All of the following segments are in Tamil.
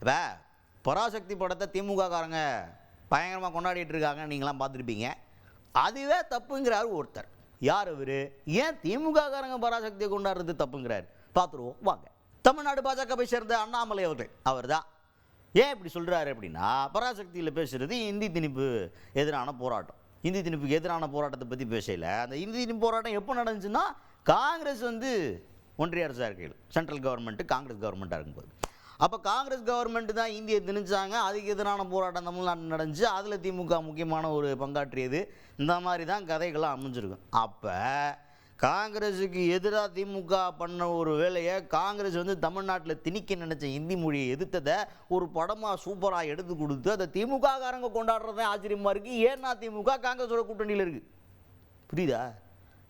இப்போ பராசக்தி படத்தை திமுக காரங்க பயங்கரமாக கொண்டாடிட்டு இருக்காங்க, நீங்களாம் பார்த்துருப்பீங்க. அதுவே தப்புங்கிறார் ஒருத்தர். யார் அவர்? ஏன் திமுக காரங்க பராசக்தியை கொண்டாடுறது தப்புங்கிறார்? பார்த்துருவோம் வாங்க. தமிழ்நாடு பாஜகவை சேர்ந்த அண்ணாமலை அவர்கள், அவர் தான். ஏன் இப்படி சொல்கிறாரு அப்படின்னா, பராசக்தியில் பேசுகிறது இந்தி திணிப்பு எதிரான போராட்டம். இந்தி திணிப்புக்கு எதிரான போராட்டத்தை பற்றி பேசல. அந்த இந்தி திணிப்பு போராட்டம் எப்போ நடந்துச்சுன்னா, காங்கிரஸ் ஒன்றிய அரசாக இருக்கையில், சென்ட்ரல் கவர்மெண்ட்டு காங்கிரஸ் கவர்மெண்ட்டாக இருக்கும்போது, அப்போ காங்கிரஸ் கவர்மெண்ட் தான் இந்தியை திணிச்சாங்க. அதுக்கு எதிரான போராட்டம் தமிழ்நாட்டில் நடந்துச்சு. அதில் திமுக முக்கியமான ஒரு பங்காற்றியது. இந்த மாதிரி தான் கதைகள்லாம் அமைஞ்சிருக்கும். அப்போ காங்கிரஸுக்கு எதிராக திமுக பண்ண ஒரு வேலையை காங்கிரஸ் தமிழ்நாட்டில் திணிக்க நினச்ச இந்தி மொழியை எதிர்த்ததை ஒரு படமாக சூப்பராக எடுத்து கொடுத்து அதை திமுக காரங்க கொண்டாடுறதே ஆச்சரியமாக இருக்குது. ஏன்னா திமுக காங்கிரஸோட கூட்டணியில் இருக்குது. புரியுதா?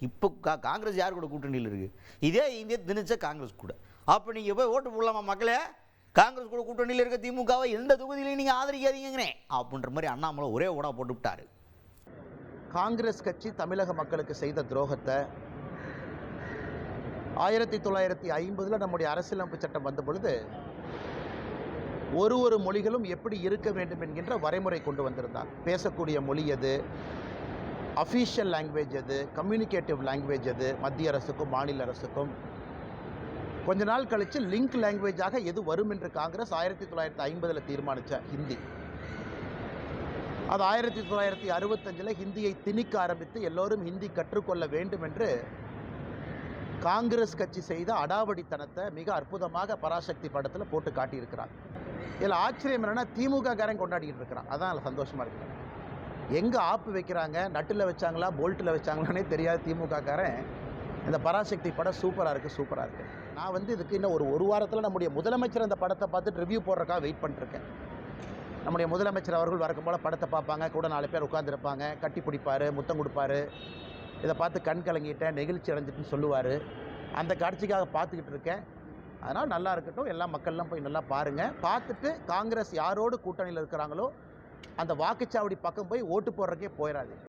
இப்போ காங்கிரஸ் யார் கூட கூட்டணியில் இருக்குது? இதே இந்திய திணிச்ச காங்கிரஸ் கூட. அப்போ நீங்கள் போய் ஓட்டு போடலாமா மக்களே? காங்கிரஸ் கூட கூட்டணியில் இருக்க திமுகவை எந்த தொகுதியிலையும் நீங்கள் ஆதரிக்காதீங்கிறேன் அப்படின்ற மாதிரி அண்ணாமலை ஒரே ஓடா போட்டு விட்டார். காங்கிரஸ் கட்சி தமிழக மக்களுக்கு செய்த துரோகத்தை 1950 நம்முடைய அரசியலமைப்பு சட்டம் வந்த பொழுது ஒரு மொழிகளும் எப்படி இருக்க வேண்டும் என்கின்ற வரைமுறை கொண்டு வந்திருந்தார். பேசக்கூடிய மொழி எது, அஃபீஷியல் லாங்குவேஜ் எது, கம்யூனிகேட்டிவ் லாங்குவேஜ் எது, மத்திய அரசுக்கும் மாநில அரசுக்கும். கொஞ்ச நாள் கழித்து லிங்க் லாங்குவேஜாக எது வரும் என்று காங்கிரஸ் 1950 தீர்மானித்த ஹிந்தி. அது 1965 ஹிந்தியை திணிக்க ஆரம்பித்து எல்லோரும் ஹிந்தி கற்றுக்கொள்ள வேண்டும் என்று காங்கிரஸ் கட்சி செய்த அடாவடித்தனத்தை மிக அற்புதமாக பராசக்தி படத்தில் போட்டு காட்டியிருக்கிறார். இதில் ஆச்சரியம் என்னென்னா, திமுக காரன் கொண்டாடிக்கிட்டு இருக்கிறான். அதான் சந்தோஷமாக இருக்கிறான். எங்கே ஆப்பு வைக்கிறாங்க, நட்டில் வச்சாங்களா போல்ட்டில் வச்சாங்களானே தெரியாது திமுக காரன். இந்த பராசக்தி படம் சூப்பராக இருக்குது. நான் இதுக்கு இன்னும் ஒரு வாரத்தில் நம்முடைய முதலமைச்சர் அந்த படத்தை பார்த்துட்டு ரிவ்யூ போடுறதுக்காக வெயிட் பண்ணிருக்கேன். நம்முடைய முதலமைச்சர் அவர்கள் வழக்கம் போல் படத்தை பார்ப்பாங்க, கூட 4 பேர் உட்காந்துருப்பாங்க, கட்டி பிடிப்பார், முத்தம் கொடுப்பார். இதை பார்த்து கண் கலங்கிட்டேன், நெகிழ்ச்சி அடைஞ்சிட்டுன்னு சொல்லுவார். அந்த காட்சிக்காக பார்த்துக்கிட்டு இருக்கேன். அதனால் நல்லா இருக்கட்டும், எல்லா மக்கள்லாம் போய் நல்லா பாருங்கள். பார்த்துட்டு காங்கிரஸ் யாரோடு கூட்டணியில் இருக்கிறாங்களோ அந்த வாக்குச்சாவடி பக்கம் போய் ஓட்டு போடுறதுக்கே போயிடாது.